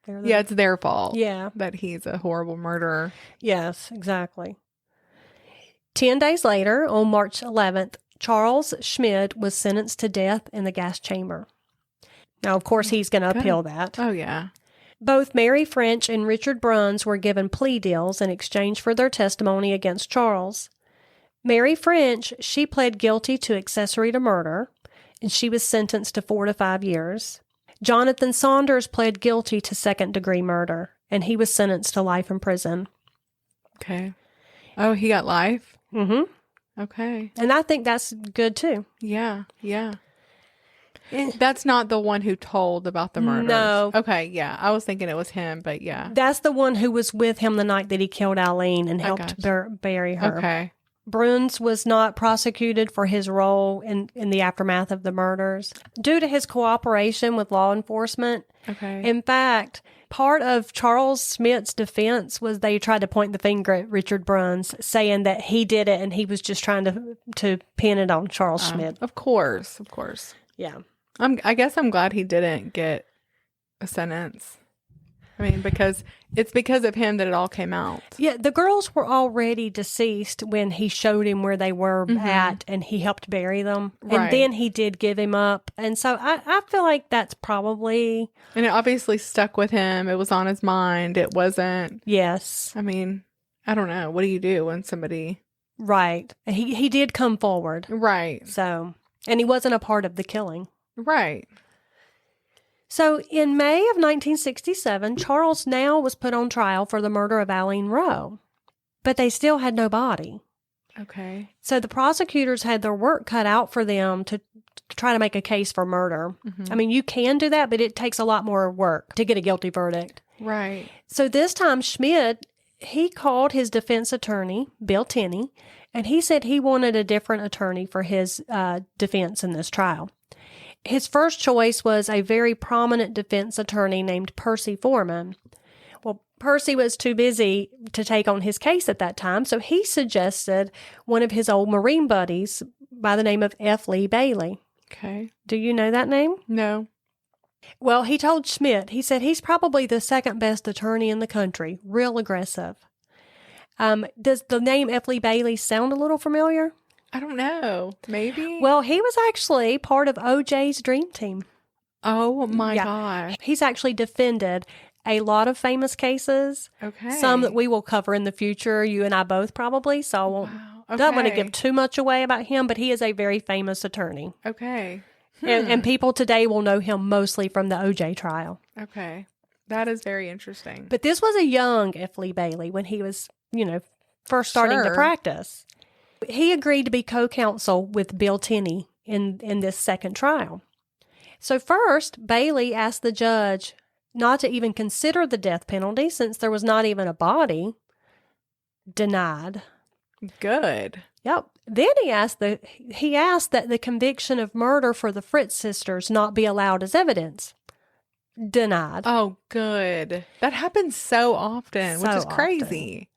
Yeah, it's their fault. Yeah. That he's a horrible murderer. Yes, exactly. 10 days later, on March 11th, Charles Schmid was sentenced to death in the gas chamber. Now, of course, he's going to appeal that. Oh, yeah. Both Mary French and Richard Bruns were given plea deals in exchange for their testimony against Charles. Mary French, she pled guilty to accessory to murder, and she was sentenced to 4 to 5 years. Jonathan Saunders pled guilty to second-degree murder, and he was sentenced to life in prison. Okay. Oh, he got life? Mm-hmm. Okay. And I think that's good, too. Yeah, yeah. That's not the one who told about the murders. No. Okay, yeah. I was thinking it was him, but yeah. That's the one who was with him the night that he killed Alleen and helped bury her. Okay. Bruns was not prosecuted for his role in the aftermath of the murders due to his cooperation with law enforcement. Okay. In fact, part of Charles Schmidt's defense was they tried to point the finger at Richard Bruns, saying that he did it and he was just trying to pin it on Charles Schmid. Of course, of course. Yeah. I guess I'm glad he didn't get a sentence. I mean, because it's because of him that it all came out. Yeah, the girls were already deceased when he showed him where they were at and he helped bury them. Right. And then he did give him up. And so I feel like that's probably... And it obviously stuck with him. It was on his mind. It wasn't... Yes. I mean, I don't know. What do you do when somebody... Right. He did come forward. Right. So, and he wasn't a part of the killing. Right. So, in May of 1967, Charles now was put on trial for the murder of Alleen Rowe, but they still had no body. Okay. So, the prosecutors had their work cut out for them to try to make a case for murder. I mean, you can do that, but it takes a lot more work to get a guilty verdict. Right. So, this time, Schmid, he called his defense attorney, Bill Tenney, and he said he wanted a different attorney for his defense in this trial. His first choice was a very prominent defense attorney named Percy Foreman. Well, Percy was too busy to take on his case at that time, so he suggested one of his old Marine buddies by the name of F. Lee Bailey. Okay. Do you know that name? No. Well, he told Schmidt, he said he's probably the second best attorney in the country, real aggressive. Does the name F. Lee Bailey sound a little familiar? I don't know. Maybe? Well, he was actually part of O.J.'s dream team. Oh, my gosh. He's actually defended a lot of famous cases. Okay. Some that we will cover in the future, you and I both probably, so I won't, don't want to give too much away about him, but he is a very famous attorney. Okay. And people today will know him mostly from the O.J. trial. Okay. That is very interesting. But this was a young F. Lee Bailey when he was, first starting to practice. He agreed to be co-counsel with Bill Tenney in this second trial. So first, Bailey asked the judge not to even consider the death penalty since there was not even a body. Denied. Good. Yep. Then he asked that the conviction of murder for the Fritz sisters not be allowed as evidence. Denied. Oh, good. That happens so often, which is crazy.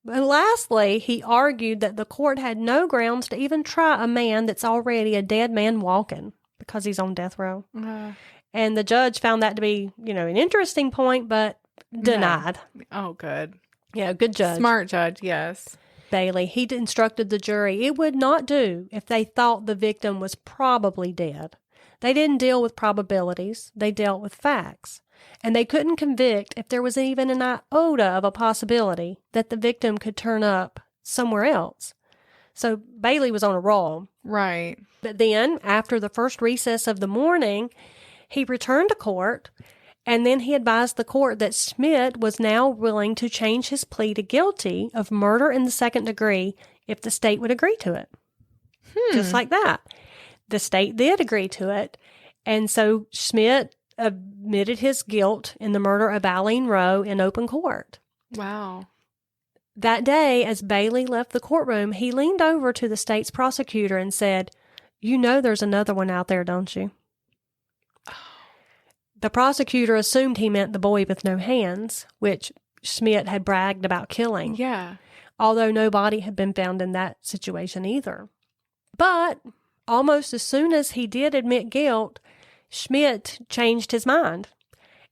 And lastly, he argued that the court had no grounds to even try a man that's already a dead man walking because he's on death row. And the judge found that to be, an interesting point, but denied. No. Oh, good. Yeah, good judge. Smart judge, yes. Bailey, he instructed the jury it would not do if they thought the victim was probably dead. They didn't deal with probabilities. They dealt with facts. And they couldn't convict if there was even an iota of a possibility that the victim could turn up somewhere else. So Bailey was on a roll. Right. But then, after the first recess of the morning, he returned to court, and then he advised the court that Schmid was now willing to change his plea to guilty of murder in the second degree if the state would agree to it. Just like that. The state did agree to it, and so Schmid admitted his guilt in the murder of Alleen Rowe in open court. Wow. That day, as Bailey left the courtroom, he leaned over to the state's prosecutor and said, "You know there's another one out there, don't you?" The prosecutor assumed he meant the boy with no hands, which Schmid had bragged about killing. Yeah. Although no body had been found in that situation either. But almost as soon as he did admit guilt, Schmid changed his mind,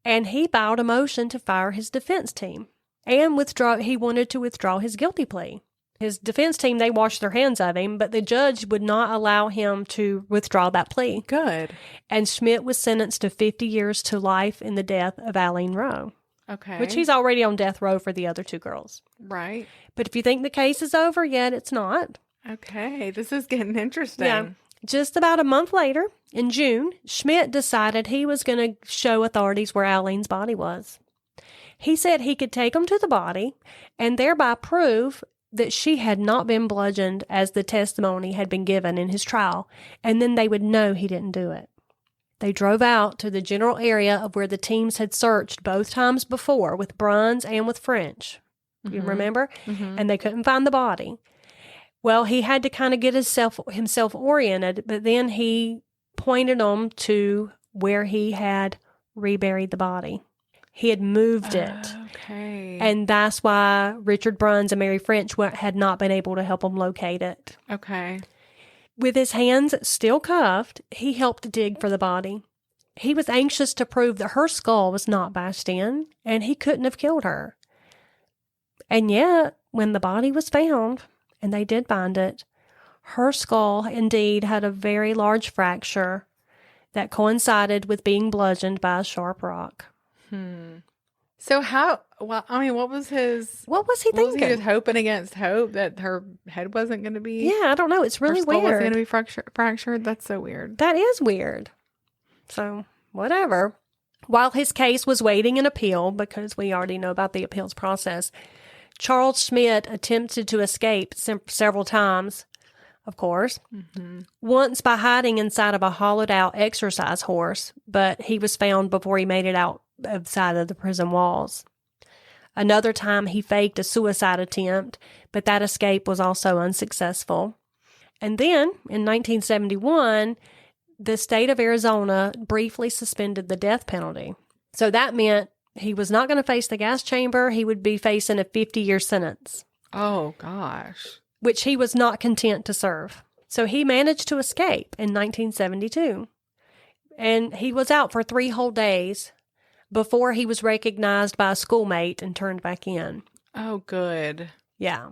and he filed a motion to fire his defense team and he wanted to withdraw his guilty plea. His defense team, they washed their hands of him, but the judge would not allow him to withdraw that plea. Good. And Schmid was sentenced to 50 years to life in the death of Alleen Rowe. Okay. Which he's already on death row for the other two girls. Right. But if you think the case is over, yet it's not. Okay. This is getting interesting. Yeah. Just about a month later, in June, Schmid decided he was going to show authorities where Aleen's body was. He said he could take them to the body and thereby prove that she had not been bludgeoned as the testimony had been given in his trial, and then they would know he didn't do it. They drove out to the general area of where the teams had searched both times before with Bruns and with French. You remember? Mm-hmm. And they couldn't find the body. Well, he had to kind of get himself oriented, but then he pointed them to where he had reburied the body. He had moved it. Okay. And that's why Richard Bruns and Mary French had not been able to help him locate it. Okay. With his hands still cuffed, he helped dig for the body. He was anxious to prove that her skull was not bashed in, and he couldn't have killed her. And yet, when the body was found, and they did find it, her skull indeed had a very large fracture that coincided with being bludgeoned by a sharp rock. So what was his... What was he Was thinking? he just hoping against hope that her head wasn't going to be... Yeah, I don't know. It's really her skull wasn't weird. going to be fractured? That's so weird. That is weird. So, whatever. While his case was waiting in appeal, because we already know about the appeals process, Charles Schmid attempted to escape several times, of course. Mm-hmm. Once by hiding inside of a hollowed-out exercise horse, but he was found before he made it outside of the prison walls. Another time he faked a suicide attempt, but that escape was also unsuccessful. And then, in 1971, the state of Arizona briefly suspended the death penalty. So that meant he was not going to face the gas chamber. He would be facing a 50-year sentence. Oh, gosh. Which he was not content to serve. So he managed to escape in 1972. And he was out for 3 whole days before he was recognized by a schoolmate and turned back in. Oh, good. Yeah.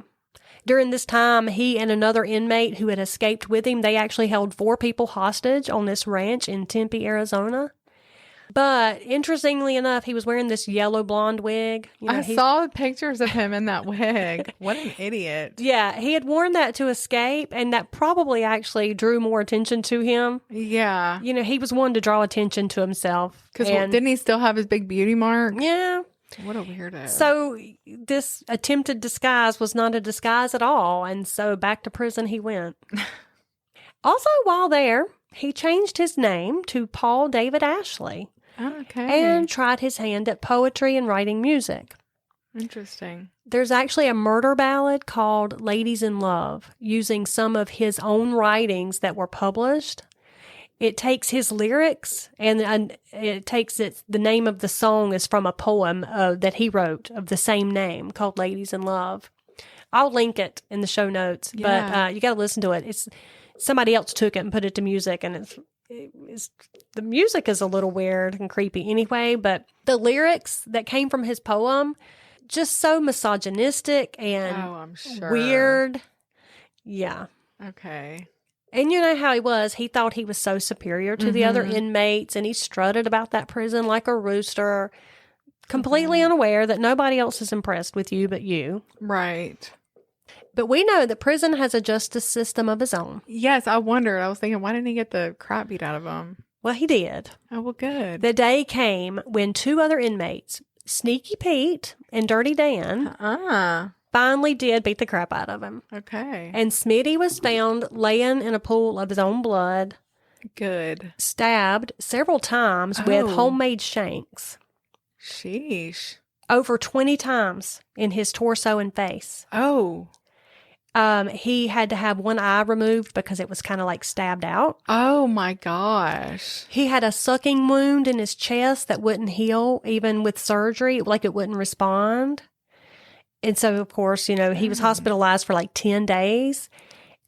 During this time, he and another inmate who had escaped with him, they actually held 4 people hostage on this ranch in Tempe, Arizona. But interestingly enough, he was wearing this yellow blonde wig. I saw pictures of him in that wig. What an idiot. Yeah, he had worn that to escape, and that probably actually drew more attention to him. Yeah. You know, he was one to draw attention to himself. Because didn't he still have his big beauty mark? Yeah. What a weirdo. So this attempted disguise was not a disguise at all, and so back to prison he went. Also, while there, he changed his name to Paul David Ashley. Okay. And tried his hand at poetry and writing music. Interesting. There's actually a murder ballad called Ladies in Love, using some of his own writings that were published. It takes his lyrics and it takes the name of the song is from a poem that he wrote of the same name called Ladies in Love. I'll link it in the show notes, but you got to listen to it. It's somebody else took it and put it to music, and the music is a little weird and creepy anyway, but the lyrics that came from his poem, just so misogynistic and I'm sure. weird. Yeah. Okay. And you know how he was. He thought he was so superior to the other inmates, and he strutted about that prison like a rooster, completely unaware that nobody else is impressed with you but you. Right. But we know that prison has a justice system of his own. Yes, I wondered. I was thinking, why didn't he get the crap beat out of him? Well, he did. Oh, well, good. The day came when 2 other inmates, Sneaky Pete and Dirty Dan, finally did beat the crap out of him. Okay. And Smitty was found laying in a pool of his own blood. Good. Stabbed several times with homemade shanks. Sheesh. Over 20 times in his torso and face. Oh. He had to have one eye removed because it was kind of like stabbed out. Oh my gosh. He had a sucking wound in his chest that wouldn't heal even with surgery, like it wouldn't respond. And so, of course, he was hospitalized for like 10 days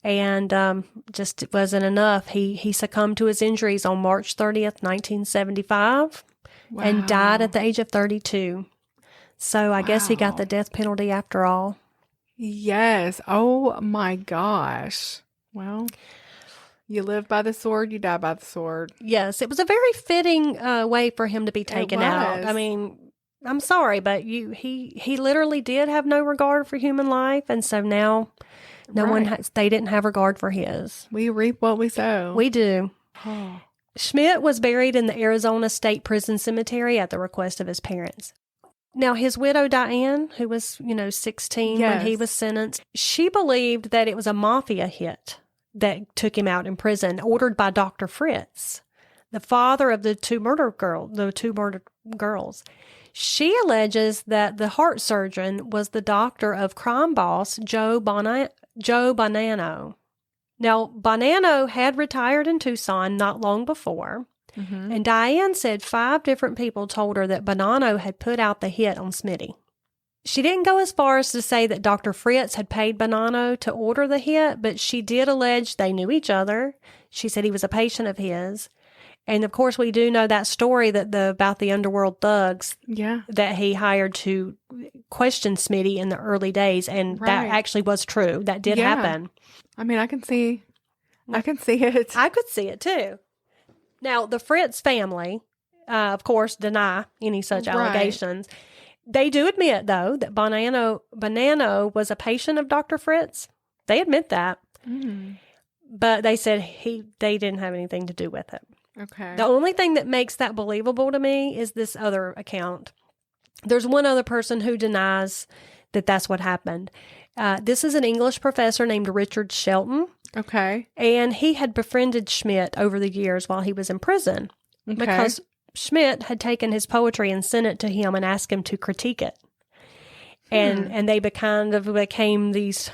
and just it wasn't enough. He succumbed to his injuries on March 30th, 1975 and died at the age of 32. So I guess he got the death penalty after all. Yes. Oh my gosh. Well, you live by the sword, you die by the sword. Yes, it was a very fitting way for him to be taken out. I mean, I'm sorry, but he literally did have no regard for human life, and so now they didn't have regard for his. We reap what we sow. We do. Oh. Schmid was buried in the Arizona State Prison Cemetery at the request of his parents. Now, his widow, Diane, who was, 16 when he was sentenced, she believed that it was a mafia hit that took him out in prison, ordered by Dr. Fritz, the father of the two murdered girls. She alleges that the heart surgeon was the doctor of crime boss Joe Bonanno. Now, Bonanno had retired in Tucson not long before. Mm-hmm. And Diane said 5 different people told her that Bonanno had put out the hit on Smitty. She didn't go as far as to say that Dr. Fritz had paid Bonanno to order the hit, but she did allege they knew each other. She said he was a patient of his. And, of course, we do know that story about the underworld thugs that he hired to question Smitty in the early days, and that actually was true. That did happen. I mean, I can see it. I could see it, too. Now, the Fritz family, of course, deny any such allegations. They do admit, though, that Bonanno was a patient of Dr. Fritz. They admit that. Mm. But they said they didn't have anything to do with it. Okay. The only thing that makes that believable to me is this other account. There's one other person who denies that that's what happened. This is an English professor named Richard Shelton. Okay. And he had befriended Schmid over the years while he was in prison because Schmid had taken his poetry and sent it to him and asked him to critique it. And they kind of became these,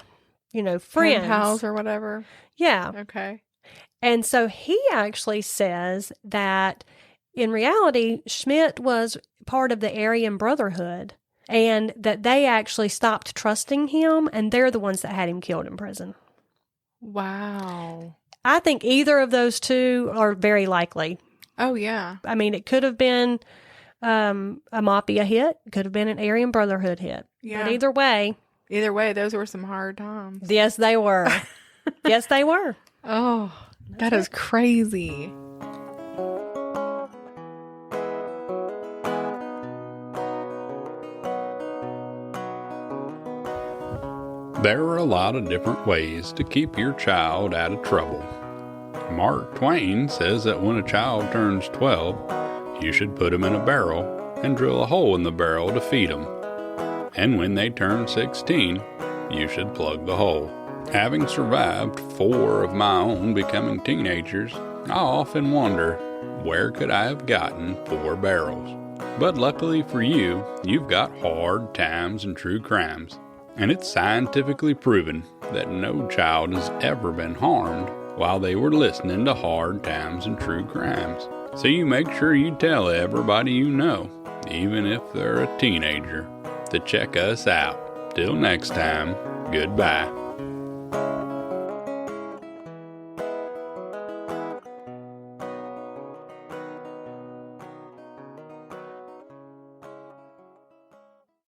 friends. Pen pals or whatever. Yeah. Okay. And so he actually says that in reality, Schmid was part of the Aryan Brotherhood and that they actually stopped trusting him and they're the ones that had him killed in prison. Wow. I think either of those two are very likely. Oh, yeah. I mean, it could have been a mafia hit. It could have been an Aryan Brotherhood hit. Yeah. But either way, those were some hard times. Yes, they were. Yes, they were. Oh, that is crazy. There are a lot of different ways to keep your child out of trouble. Mark Twain says that when a child turns 12, you should put him in a barrel and drill a hole in the barrel to feed him. And when they turn 16, you should plug the hole. Having survived 4 of my own becoming teenagers, I often wonder, where could I have gotten 4 barrels? But luckily for you, you've got Hard Times and True Crimes. And it's scientifically proven that no child has ever been harmed while they were listening to Hard Times and True Crimes. So you make sure you tell everybody you know, even if they're a teenager, to check us out. Till next time, goodbye.